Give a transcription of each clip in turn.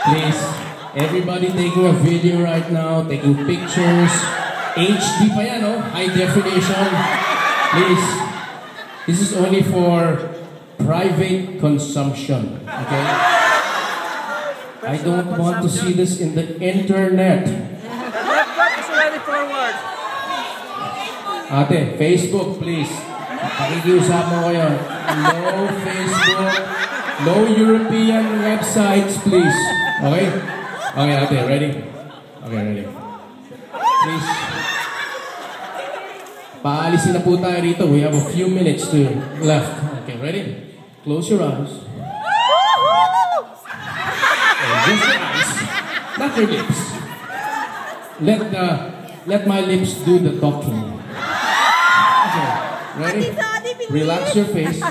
Please, everybody taking a video right now, taking pictures. HD pa yan, no? High definition. Please, this is only for private consumption, okay? I don't want to see this in the internet. Ate, Facebook, please. Pakikiusap mo kayo. No Facebook, no European websites, please. Okay? Okay, ate, ready? Okay, ready. Please. Paalisin na po tayo rito. We have a few minutes to left. Okay, ready? Close your eyes. Just your eyes, not your lips. Let my lips do the talking. Okay, ready? Relax your face.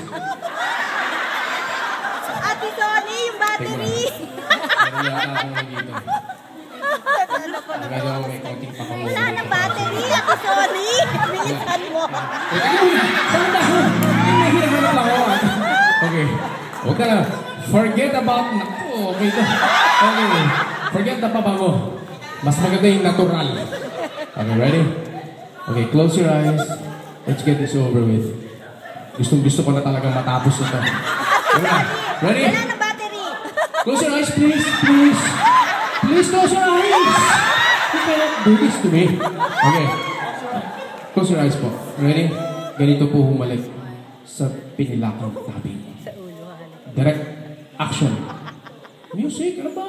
Ate Sony, yung battery! Meron yata akong nagito. Medyo may konting pakangulo. Wala na battery, Ate Sony! Bilisan mo! Okay, huwag ka na. Forget about... Okay to. Okay, forget na pabango. Mas maganda yung natural. Okay, ready? Okay, close your eyes. Let's get this over with. Gusto ko na talagang matapos ito. Ready? Wala na battery! Close your eyes, please. Please. Please close your eyes. You cannot do this to me. Okay. Close your eyes po. Ready? Ganito po humalik sa pinilakang tabi. Direct action. Music, ano ba?